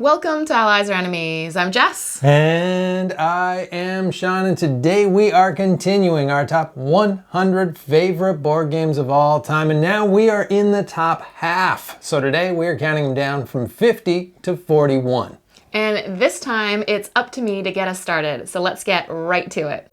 Welcome to Allies or Enemies. I'm Jess. And I am Shawn, and today we are continuing our top 100 favorite board games of all time, and now we are in the top half. So today we are counting them down from 50 to 41. And this time it's up to me to get us started, so let's get right to it.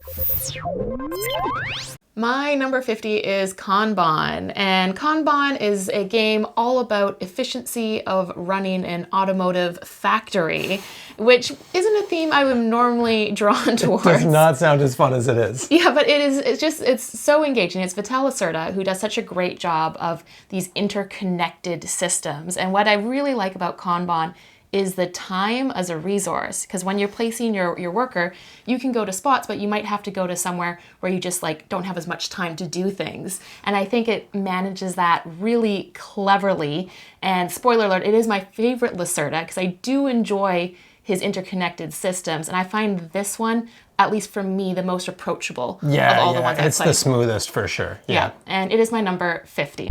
My number 50 is Kanban, and Kanban is a game all about efficiency of running an automotive factory, which isn't a theme I would normally drawn towards. It does not sound as fun as it is. Yeah, but it's so engaging. It's Vital Lacerda who does such a great job of these interconnected systems. And what I really like about Kanban is the time as a resource, because when you're placing your worker, you can go to spots, but you might have to go to somewhere where you just don't have as much time to do things. And I think it manages that really cleverly. And spoiler alert, it is my favorite Lacerda because I do enjoy his interconnected systems, and I find this one, at least for me, the most approachable of all the ones I've played. It's the smoothest for sure. Yeah, and it is my number 50.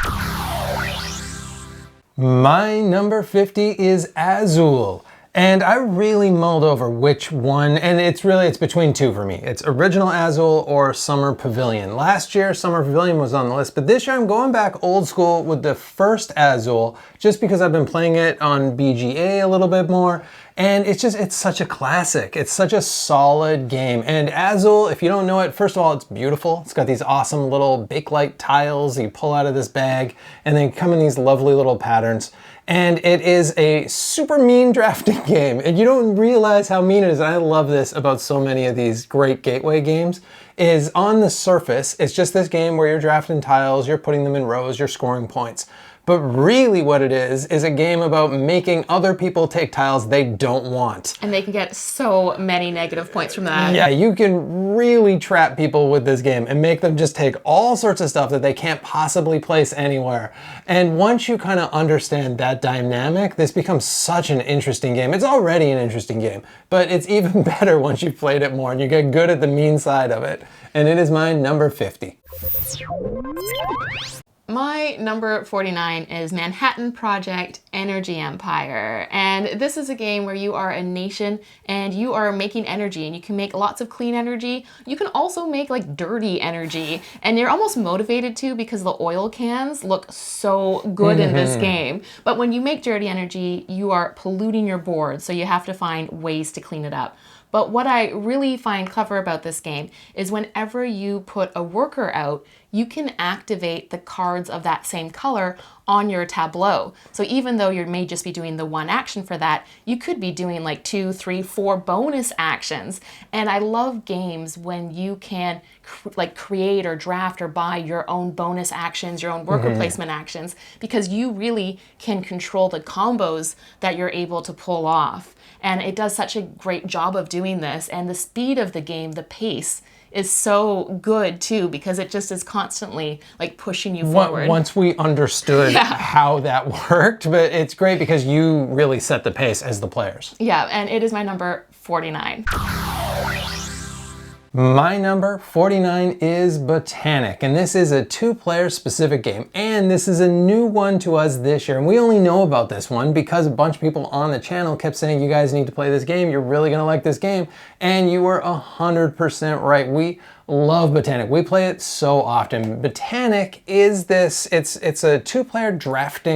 My number 50 is Azul. And I really mulled over which one, and it's between two for me. It's Original Azul or Summer Pavilion. Last year, Summer Pavilion was on the list, but this year I'm going back old school with the first Azul, just because I've been playing it on BGA a little bit more. And it's such a classic. It's such a solid game. And Azul, if you don't know it, first of all, it's beautiful. It's got these awesome little Bakelite tiles that you pull out of this bag, and they come in these lovely little patterns. And it is a super mean drafting game, and you don't realize how mean it is. And I love this about so many of these great gateway games, is on the surface, it's just this game where you're drafting tiles, you're putting them in rows, you're scoring points. But really what it is a game about making other people take tiles they don't want. And they can get so many negative points from that. Yeah, you can really trap people with this game and make them just take all sorts of stuff that they can't possibly place anywhere. And once you kind of understand that dynamic, this becomes such an interesting game. It's already an interesting game, but it's even better once you've played it more and you get good at the mean side of it. And it is my number 50. My number 49 is Manhattan Project Energy Empire. And this is a game where you are a nation and you are making energy, and you can make lots of clean energy. You can also make dirty energy, and you're almost motivated to because the oil cans look so good in this game. But when you make dirty energy, you are polluting your board, so you have to find ways to clean it up. But what I really find clever about this game is whenever you put a worker out, you can activate the cards of that same color on your tableau. So even though you may just be doing the one action for that, you could be doing 2, 3, 4 bonus actions. And I love games when you can create or draft or buy your own bonus actions, your own worker placement actions, because you really can control the combos that you're able to pull off. And it does such a great job of doing this, and the speed of the game, the pace, is so good too, because it just is constantly pushing you forward. Once we understood how that worked, but it's great because you really set the pace as the players. Yeah, and it is my number 49. My number 49 is Botanic, and this is a 2-player specific game, and this is a new one to us this year, and we only know about this one because a bunch of people on the channel kept saying, you guys need to play this game, you're really gonna like this game, and you were 100% right. We love Botanic. We play it so often. Botanic is it's a 2-player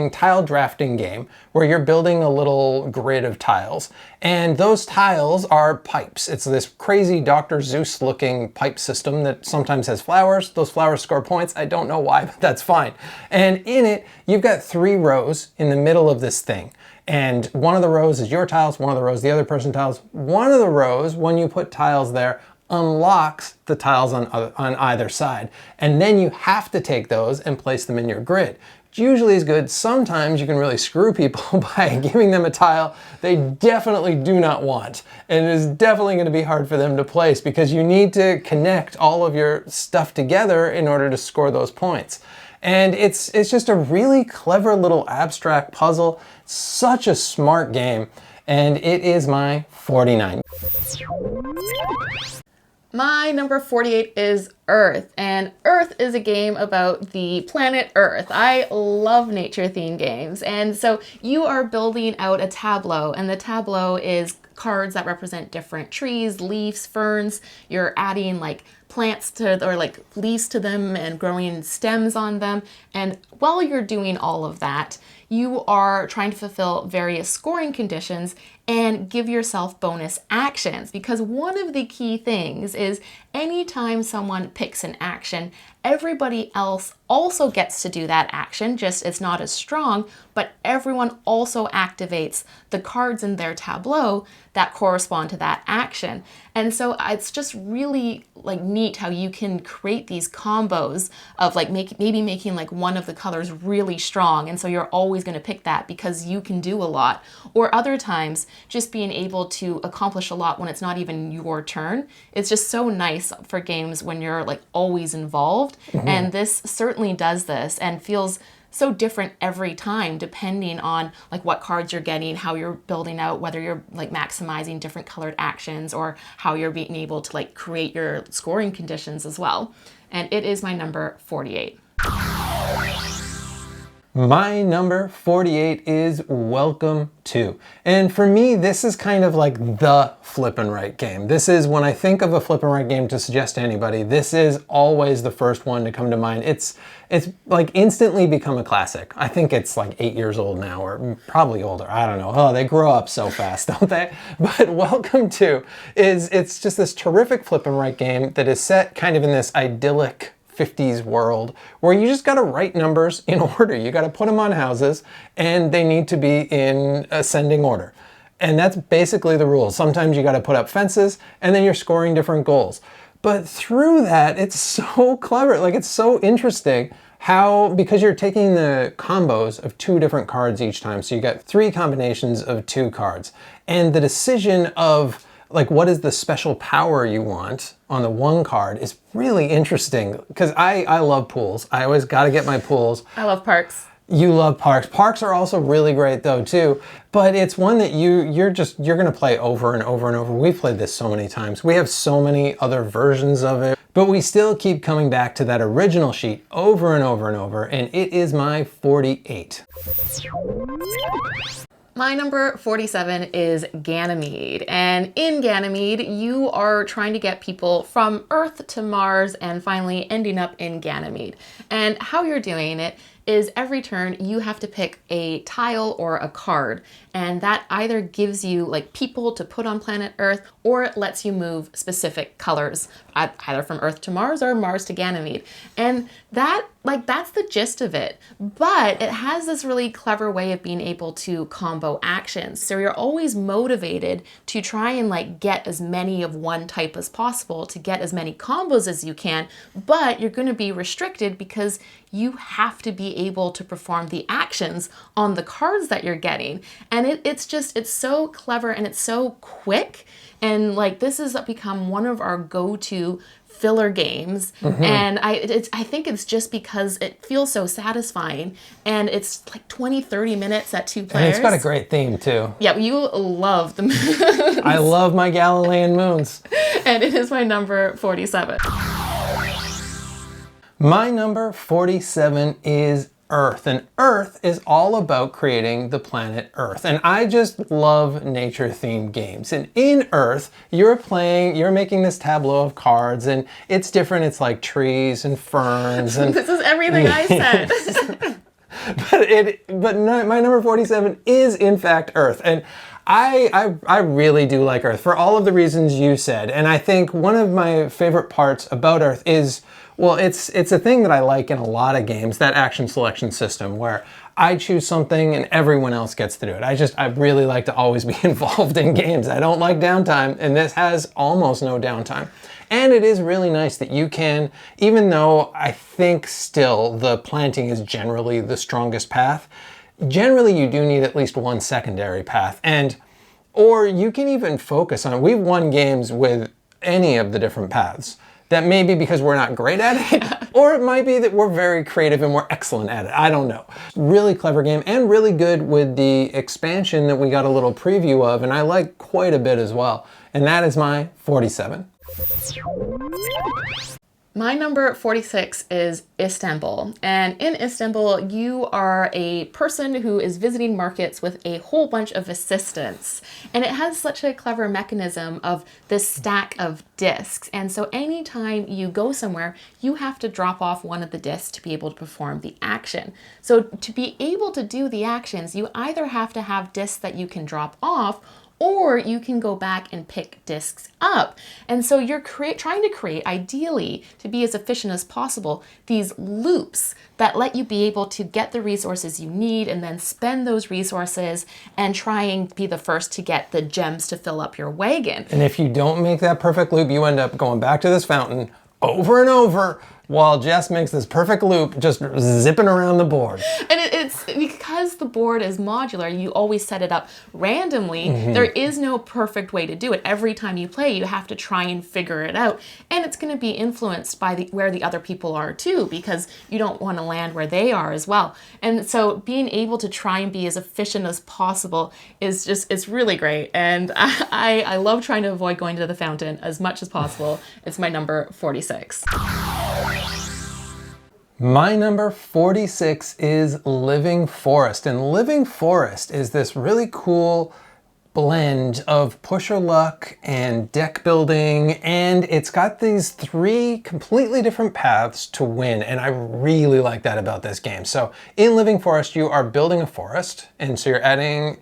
tile drafting game where you're building a little grid of tiles, and those tiles are pipes. It's this crazy Dr. Seuss looking pipe system that sometimes has flowers. Those flowers score points. I don't know why, but that's fine. And in it, you've got 3 rows in the middle of this thing. And one of the rows is your tiles, one of the rows the other person's tiles. One of the rows, when you put tiles there, unlocks the tiles on either side. And then you have to take those and place them in your grid. Which usually is good. Sometimes you can really screw people by giving them a tile they definitely do not want. And it is definitely going to be hard for them to place because you need to connect all of your stuff together in order to score those points. And it's just a really clever little abstract puzzle. Such a smart game. And it is my 49. My number 48 is Earth. And Earth is a game about the planet Earth. I love nature themed games. And so you are building out a tableau, and the tableau is cards that represent different trees, leaves, ferns. You're adding like plants to, or like leaves to them and growing stems on them. And while you're doing all of that, you are trying to fulfill various scoring conditions and give yourself bonus actions, because one of the key things is anytime someone picks an action, everybody else also gets to do that action, just it's not as strong, but everyone also activates the cards in their tableau that correspond to that action. And so it's just really like neat how you can create these combos of like maybe making like one of the colors really strong, and so you're always going to pick that because you can do a lot. Or other times just being able to accomplish a lot when it's not even your turn. It's just so nice for games when you're like always involved. And this certainly does this and feels so different every time depending on like what cards you're getting, how you're building out, whether you're like maximizing different colored actions or how you're being able to like create your scoring conditions as well. And it is my number 48. My number 48 is Welcome To. And for me, this is kind of like the flip and write game. This is, when I think of a flip and write game to suggest to anybody, this is always the first one to come to mind. It's like instantly become a classic. I think it's like 8 years old now, or probably older. I don't know. Oh, they grow up so fast, don't they? But Welcome To it's just this terrific flip and write game that is set kind of in this idyllic 50s world where you just got to write numbers in order. You got to put them on houses and they need to be in ascending order. And that's basically the rules. Sometimes you got to put up fences and then you're scoring different goals. But through that, it's so clever. Like, it's so interesting how, because you're taking the combos of 2 different cards each time. So you got 3 combinations of 2 cards. And the decision of like what is the special power you want on the one card is really interesting, because I love pools. I always got to get my pools. I love parks. You love parks. Parks are also really great though too, but it's one that you're going to play over and over and over. We've played this so many times. We have so many other versions of it, but we still keep coming back to that original sheet over and over and over, and it is my 48. My number 47 is Ganymede. And in Ganymede, you are trying to get people from Earth to Mars and finally ending up in Ganymede. And how you're doing it is every turn you have to pick a tile or a card, and that either gives you like people to put on planet Earth, or it lets you move specific colors either from Earth to Mars or Mars to Ganymede. And that's the gist of it, but it has this really clever way of being able to combo actions. So you're always motivated to try and like get as many of one type as possible to get as many combos as you can, but you're going to be restricted because you have to be able to perform the actions on the cards that you're getting. And it's so clever and it's so quick. And like, this has become one of our go-to filler games. And I think it's just because it feels so satisfying, and it's like 20-30 minutes at 2 players. And it's got a great theme too. Yeah, you love the moons. I love my Galilean moons. And it is my number 47. My number 47 is Earth, and Earth is all about creating the planet Earth. And I just love nature-themed games. And in Earth, you're making this tableau of cards, and it's different. It's like trees and ferns and This is everything I said. but my number 47 is in fact Earth. And I really do like Earth for all of the reasons you said. And I think one of my favorite parts about Earth is, well, it's a thing that I like in a lot of games, that action selection system where I choose something and everyone else gets to do it. I really like to always be involved in games. I don't like downtime, and this has almost no downtime. And it is really nice that you can, even though I think still the planting is generally the strongest path, generally you do need at least one secondary path. Or you can even focus on it. We've won games with any of the different paths. That may be because we're not great at it, or it might be that we're very creative and we're excellent at it. I don't know. Really clever game, and really good with the expansion that we got a little preview of, and I like quite a bit as well. And that is my 47. My number 46 is Istanbul. And in Istanbul, you are a person who is visiting markets with a whole bunch of assistants. And it has such a clever mechanism of this stack of discs. And so anytime you go somewhere, you have to drop off one of the discs to be able to perform the action. So to be able to do the actions, you either have to have discs that you can drop off, or you can go back and pick discs up. And so you're trying to create, ideally, to be as efficient as possible, these loops that let you be able to get the resources you need and then spend those resources and try and be the first to get the gems to fill up your wagon. And if you don't make that perfect loop, you end up going back to this fountain over and over while Jess makes this perfect loop, just zipping around the board. And it's because the board is modular, you always set it up randomly. There is no perfect way to do it. Every time you play, you have to try and figure it out. And it's going to be influenced by where the other people are too, because you don't want to land where they are as well. And so being able to try and be as efficient as possible is it's really great. And I love trying to avoid going to the fountain as much as possible. It's my number 46. My number 46 is Living Forest. And Living Forest is this really cool blend of pusher luck and deck building, and it's got these 3 completely different paths to win, and I really like that about this game. So in Living Forest, you are building a forest, and so you're adding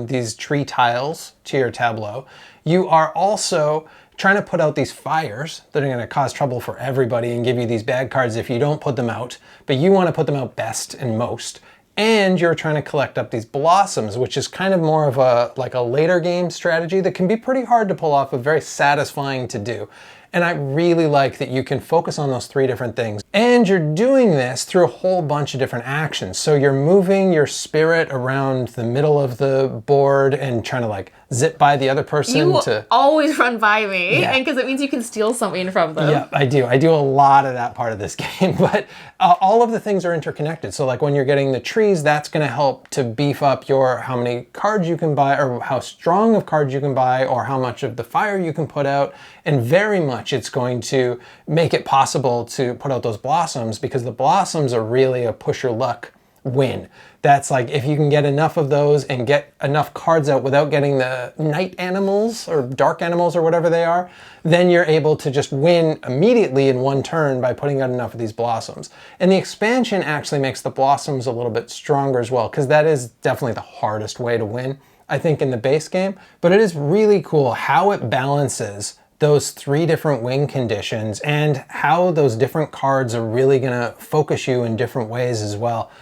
these tree tiles to your tableau. You are also trying to put out these fires that are going to cause trouble for everybody and give you these bad cards if you don't put them out, but you want to put them out best and most. And you're trying to collect up these blossoms, which is kind of more of a later game strategy that can be pretty hard to pull off, but very satisfying to do. And I really like that you can focus on those 3 different things. And you're doing this through a whole bunch of different actions. So you're moving your spirit around the middle of the board and trying to like zip by the other person. You always run by me, Yeah. and because it means you can steal something from them. Yeah, I do. I do a lot of that part of this game, but all of the things are interconnected. So like when you're getting the trees, that's going to help to beef up your how many cards you can buy, or how strong of cards you can buy, or how much of the fire you can put out. And very much it's going to make it possible to put out those blossoms, because the blossoms are really a push your luck win. That's like if you can get enough of those and get enough cards out without getting the night animals or dark animals or whatever they are, then you're able to just win immediately in one turn by putting out enough of these blossoms. And the expansion actually makes the blossoms a little bit stronger as well, because that is definitely the hardest way to win, I think, in the base game. But it is really cool how it balances those 3 different win conditions and how those different cards are really going to focus you in different ways as well.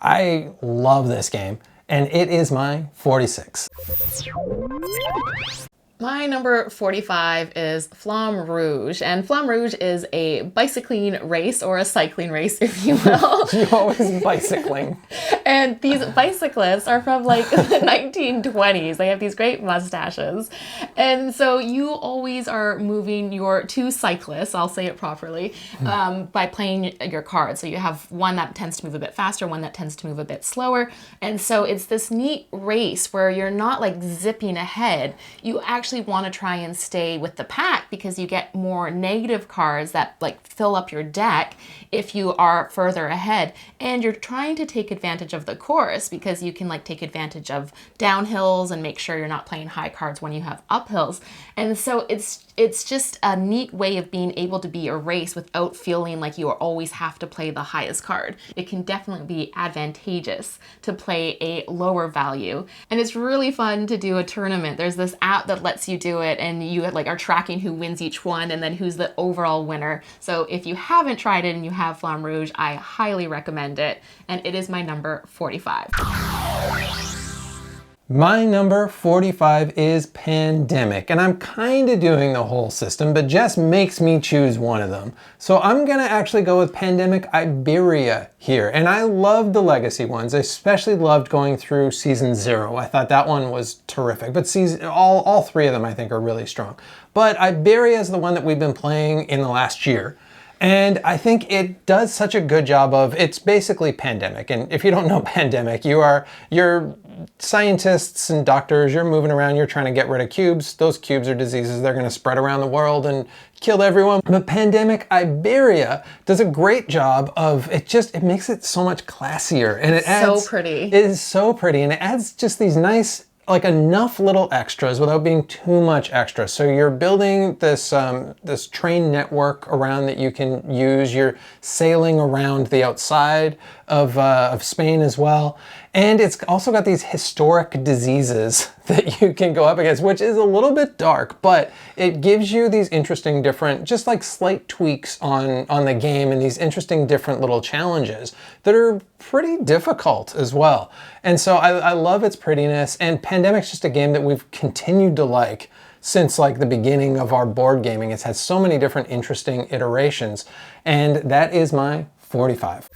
I love this game, and it is my 46. My number 45 is Flamme Rouge, and Flamme Rouge is a bicycling race, or a cycling race, if you will. You're always bicycling. And these bicyclists are from like the 1920s. They have these great mustaches. And so you always are moving your 2 cyclists, I'll say it properly, by playing your cards. So you have one that tends to move a bit faster, one that tends to move a bit slower. And so it's this neat race where you're not like zipping ahead. You actually want to try and stay with the pack, because you get more negative cards that like fill up your deck if you are further ahead. And you're trying to take advantage of the course, because you can like take advantage of downhills and make sure you're not playing high cards when you have uphills. And so it's just a neat way of being able to be a race without feeling like you always have to play the highest card. It can definitely be advantageous to play a lower value. And it's really fun to do a tournament. There's this app that lets you do it, and you like are tracking who wins each one and then who's the overall winner. So if you haven't tried it and you have Flamme Rouge, I highly recommend it. And it is my number 45. My number 45 is Pandemic, and I'm kind of doing the whole system, but Jess makes me choose one of them. So I'm gonna actually go with Pandemic Iberia here, and I loved the legacy ones. I especially loved going through season 0. I thought that one was terrific, but all 3 of them I think are really strong. But Iberia is the one that we've been playing in the last year. And I think it does such a good job of, it's basically Pandemic. And if you don't know Pandemic, you're scientists and doctors, you're moving around, you're trying to get rid of cubes. Those cubes are diseases, they're gonna spread around the world and kill everyone. But Pandemic Iberia does a great job of, it makes it so much classier. And it adds— So pretty. It is so pretty, and it adds just these nice, like enough little extras without being too much extra. So you're building this this train network around that you can use. You're sailing around the outside of Spain as well. And it's also got these historic diseases that you can go up against, which is a little bit dark, but it gives you these interesting different, just like slight tweaks on the game and these interesting different little challenges that are pretty difficult as well. And so I love its prettiness, and Pandemic's just a game that we've continued to like since like the beginning of our board gaming. It's had so many different interesting iterations, and that is my 45.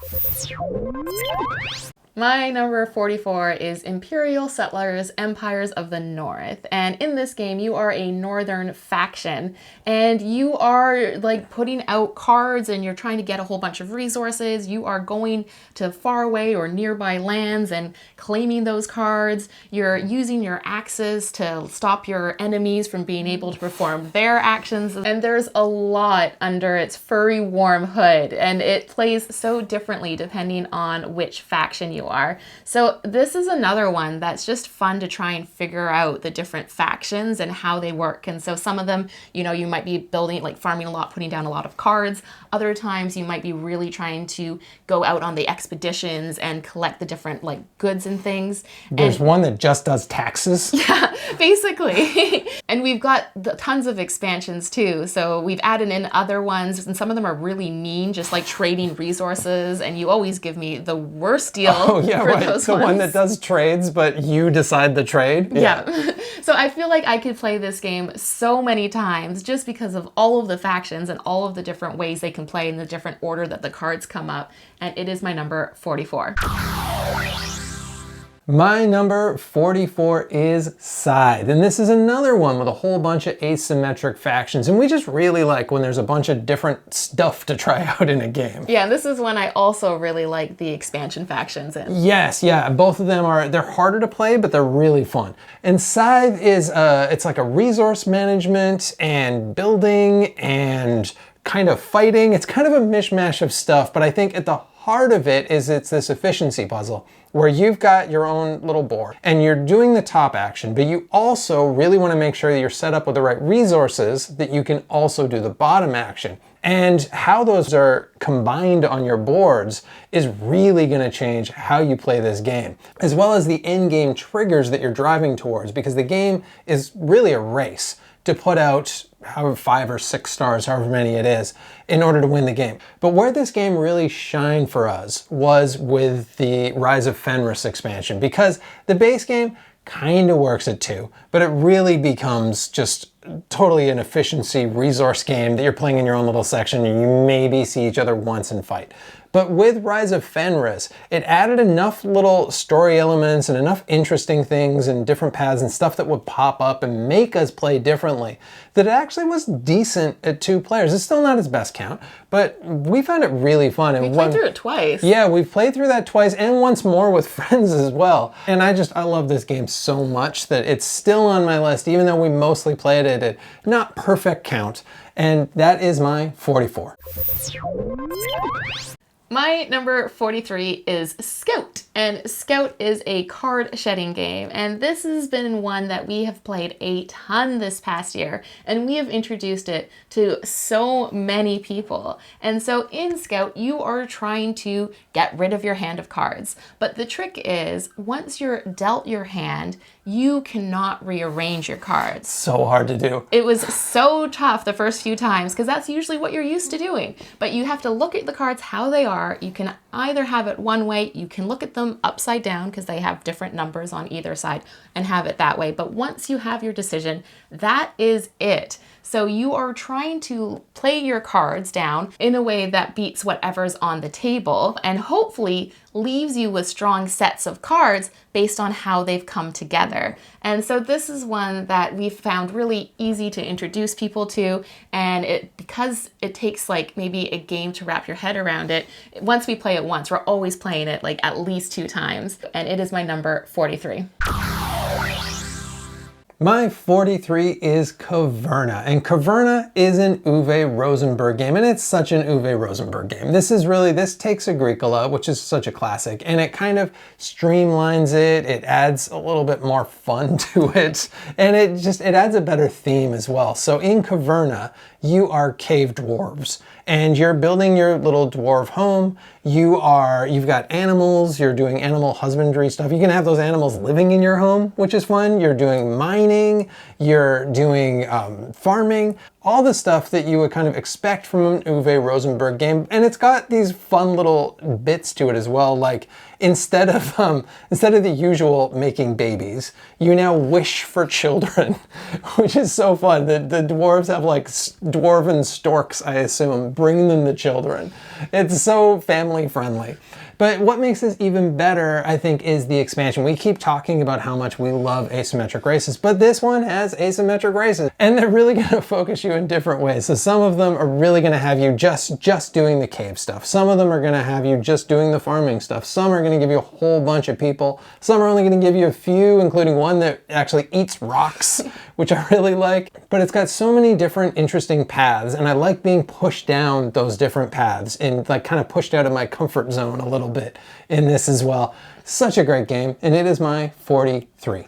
My number 44 is Imperial Settlers Empires of the North. And in this game, you are a northern faction and you are like putting out cards and you're trying to get a whole bunch of resources. You are going to faraway or nearby lands and claiming those cards. You're using your axes to stop your enemies from being able to perform their actions. And there's a lot under its furry, warm hood, and it plays so differently depending on which faction you are. So this is another one that's just fun to try and figure out the different factions and how they work. And so some of them, you know, you might be building, like farming a lot, putting down a lot of cards. Other times you might be really trying to go out on the expeditions and collect the different like goods and things. There's one that just does taxes. Yeah, basically. And we've got tons of expansions too. So we've added in other ones, and some of them are really mean, just like trading resources. And you always give me the worst deal. Oh yeah, for right. Those the ones. One that does trades, but you decide the trade. Yeah. So I feel like I could play this game so many times just because of all of the factions and all of the different ways they can play in the different order that the cards come up. And it is my number 44. My number 44 is Scythe, and this is another one with a whole bunch of asymmetric factions, and we just really like when there's a bunch of different stuff to try out in a game. Yeah, this is one I also really like the expansion factions in. Yes, yeah, both of them they're harder to play, but they're really fun. And Scythe is, it's like a resource management and building and kind of fighting. It's kind of a mishmash of stuff, but I think at the heart of it is it's this efficiency puzzle where you've got your own little board and you're doing the top action, but you also really want to make sure that you're set up with the right resources that you can also do the bottom action. And how those are combined on your boards is really going to change how you play this game, as well as the end game triggers that you're driving towards, because the game is really a race to put out however 5 or 6 stars, however many it is, in order to win the game. But where this game really shined for us was with the Rise of Fenris expansion, because the base game kind of works at 2, but it really becomes just totally an efficiency resource game that you're playing in your own little section and you maybe see each other once and fight. But with Rise of Fenris, it added enough little story elements and enough interesting things and different paths and stuff that would pop up and make us play differently that it actually was decent at 2 players. It's still not its best count, but we found it really fun. We played through it twice. Yeah, we've played through that twice and once more with friends as well. And I love this game so much that it's still on my list, even though we mostly played it at not perfect count. And that is my 44. My number 43 is Scout, and Scout is a card shedding game, and this has been one that we have played a ton this past year, and we have introduced it to so many people. And so in Scout, you are trying to get rid of your hand of cards, but the trick is once you're dealt your hand, you cannot rearrange your cards. So hard to do. It was so tough the first few times because that's usually what you're used to doing. But you have to look at the cards how they are. You can either have it one way, you can look at them upside down because they have different numbers on either side and have it that way. But once you have your decision, that is it. So you are trying to play your cards down in a way that beats whatever's on the table and hopefully leaves you with strong sets of cards based on how they've come together. And so this is one that we've found really easy to introduce people to, and because it takes like maybe a game to wrap your head around it, once we play it once, we're always playing it like at least 2 times, and it is my number 43. My 43 is Caverna, and Caverna is an Uwe Rosenberg game, and it's such an Uwe Rosenberg game. This takes Agricola, which is such a classic, and it kind of streamlines it, it adds a little bit more fun to it, and it adds a better theme as well. So in Caverna, you are cave dwarves, and you're building your little dwarf home. You've got animals, you're doing animal husbandry stuff. You can have those animals living in your home, which is fun. You're doing mining, you're doing farming, all the stuff that you would kind of expect from an Uwe Rosenberg game. And it's got these fun little bits to it as well. Like instead of the usual making babies, you now wish for children, which is so fun. The dwarves have like dwarven storks, I assume, bring them the children. It's so family friendly. But what makes this even better, I think, is the expansion. We keep talking about how much we love asymmetric races, but this one has asymmetric races, and they're really going to focus you in different ways. So some of them are really going to have you just doing the cave stuff. Some of them are going to have you just doing the farming stuff. Some are going to give you a whole bunch of people. Some are only going to give you a few, including one that actually eats rocks, which I really like. But it's got so many different interesting paths, and I like being pushed down those different paths and like kind of pushed out of my comfort zone a little bit in this as well. Such a great game, and it is my 43.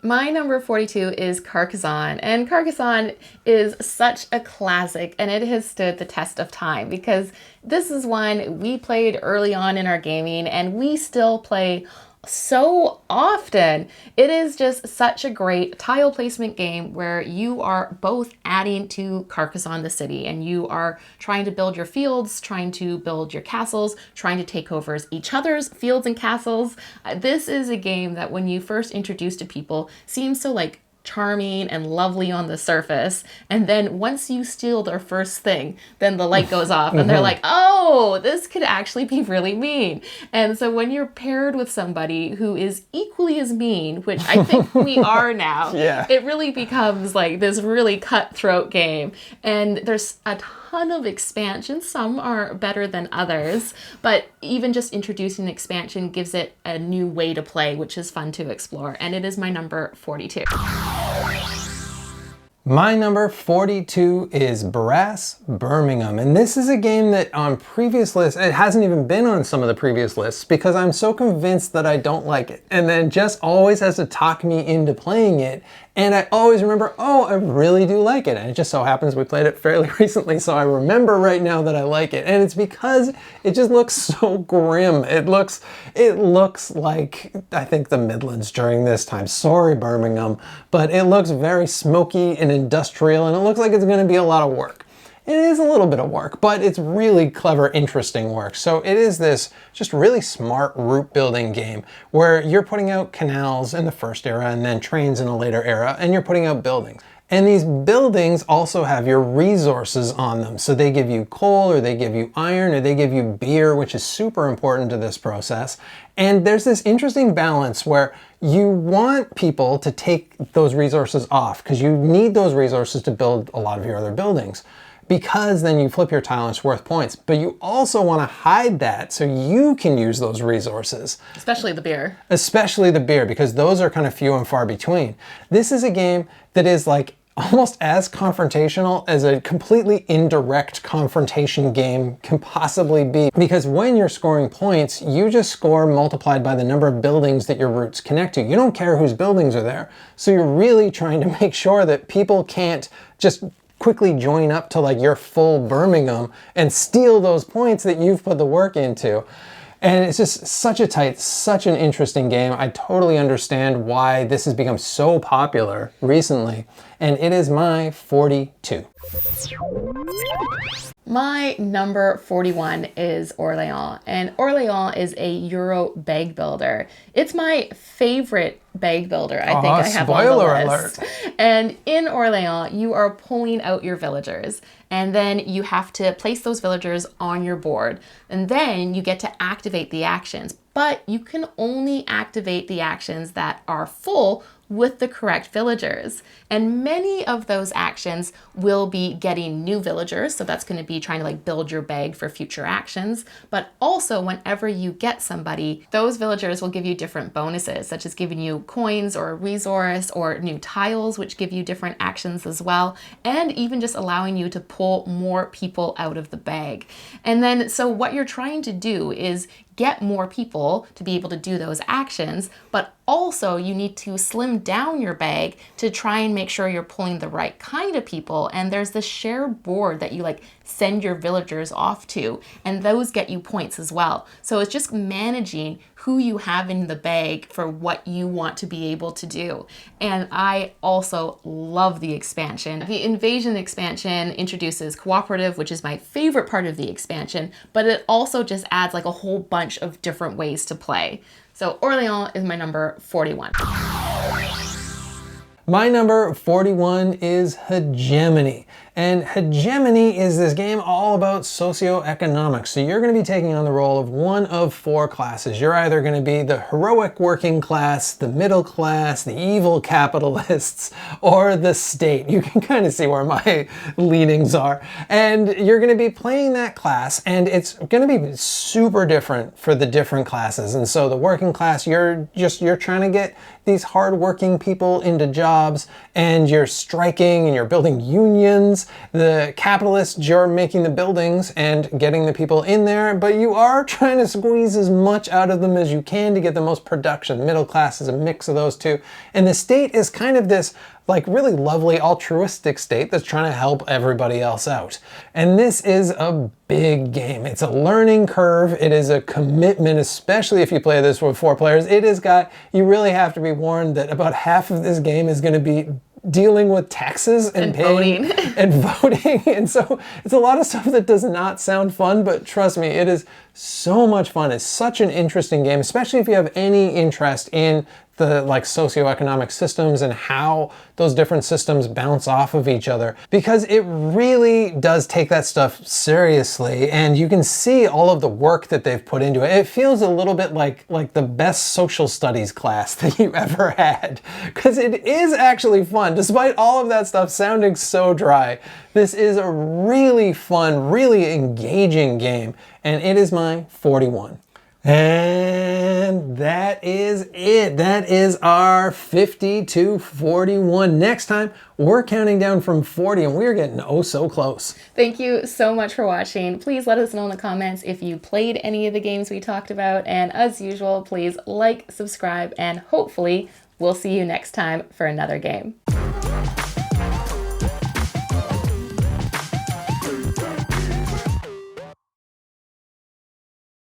My number 42 is Carcassonne, and Carcassonne is such a classic, and it has stood the test of time because this is one we played early on in our gaming and we still play so often. It is just such a great tile placement game where you are both adding to Carcassonne the city, and you are trying to build your fields, trying to build your castles, trying to take over each other's fields and castles. This is a game that when you first introduce to people seems so like charming and lovely on the surface, and then once you steal their first thing, then the light goes off and they're like, oh, this could actually be really mean. And so when you're paired with somebody who is equally as mean, which I think we are now, yeah, it really becomes like this really cutthroat game. And there's a ton of expansions. Some are better than others, but even just introducing an expansion gives it a new way to play, which is fun to explore. And it is my number 42. My number 42 is Brass Birmingham, and this is a game that on previous lists, it hasn't even been on some of the previous lists because I'm so convinced that I don't like it. And then Jess always has to talk me into playing it, and I always remember, oh, I really do like it. And it just so happens we played it fairly recently, so I remember right now that I like it. And it's because it just looks so grim. It looks like, I think, the Midlands during this time. Sorry, Birmingham, but it looks very smoky and industrial, and it looks like it's going to be a lot of work. It is a little bit of work, but it's really clever, interesting work. So it is this just really smart route building game where you're putting out canals in the first era and then trains in a later era, and you're putting out buildings. And these buildings also have your resources on them. So they give you coal, or they give you iron, or they give you beer, which is super important to this process. And there's this interesting balance where you want people to take those resources off because you need those resources to build a lot of your other buildings, because then you flip your tile and it's worth points. But you also want to hide that so you can use those resources. Especially the beer. Especially the beer, because those are kind of few and far between. This is a game that is like almost as confrontational as a completely indirect confrontation game can possibly be. Because when you're scoring points, you just score multiplied by the number of buildings that your routes connect to. You don't care whose buildings are there. So you're really trying to make sure that people can't just quickly join up to like your full Birmingham and steal those points that you've put the work into. And it's just such an interesting game. I totally understand why this has become so popular recently. and it is my 42. My number 41 is Orléans, and Orléans is a Euro bag builder. It's my favorite bag builder I think I have on the list. Alert. And in Orléans, you are pulling out your villagers, and then you have to place those villagers on your board, and then you get to activate the actions. But you can only activate the actions that are full with the correct villagers. And many of those actions will be getting new villagers, so that's going to be trying to like build your bag for future actions. But also whenever you get somebody, those villagers will give you different bonuses, such as giving you coins or a resource or new tiles, which give you different actions as well, and even just allowing you to pull more people out of the bag. And then so what you're trying to do is get more people to be able to do those actions, but also you need to slim down your bag to try and make sure you're pulling the right kind of people. And there's this shared board that you like send your villagers off to, and those get you points as well. So it's just managing who you have in the bag for what you want to be able to do. And I also love the expansion. The Invasion expansion introduces cooperative, which is my favorite part of the expansion, but it also just adds like a whole bunch of different ways to play. So Orléans is my number 41. My number 41 is Hegemony. And Hegemony is this game all about socioeconomics. So you're going to be taking on the role of one of 4 classes. You're either going to be the heroic working class, the middle class, the evil capitalists, or the state. You can kind of see where my leanings are. And you're going to be playing that class, and it's going to be super different for the different classes. And so the working class, you're trying to get these hardworking people into jobs, and you're striking and you're building unions. The capitalists, you're making the buildings and getting the people in there, but you are trying to squeeze as much out of them as you can to get the most production. The middle class is a mix of those two. And the state is kind of this like really lovely altruistic state that's trying to help everybody else out. And this is a big game. It's a learning curve. It is a commitment, especially if you play this with 4 players. You really have to be warned that about half of this game is going to be dealing with taxes and paying voting. and voting. And so it's a lot of stuff that does not sound fun, but trust me, it is so much fun. It's such an interesting game, especially if you have any interest in the like socioeconomic systems and how those different systems bounce off of each other, because it really does take that stuff seriously, and you can see all of the work that they've put into it. It feels a little bit like the best social studies class that you ever had, because it is actually fun despite all of that stuff sounding so dry. This is a really fun, really engaging game, and it is my 41. And that is it. That is our 50 to 41. Next time, we're counting down from 40, and we're getting oh so close. Thank you so much for watching. Please let us know in the comments if you played any of the games we talked about. And as usual, please like, subscribe, and hopefully we'll see you next time for another game.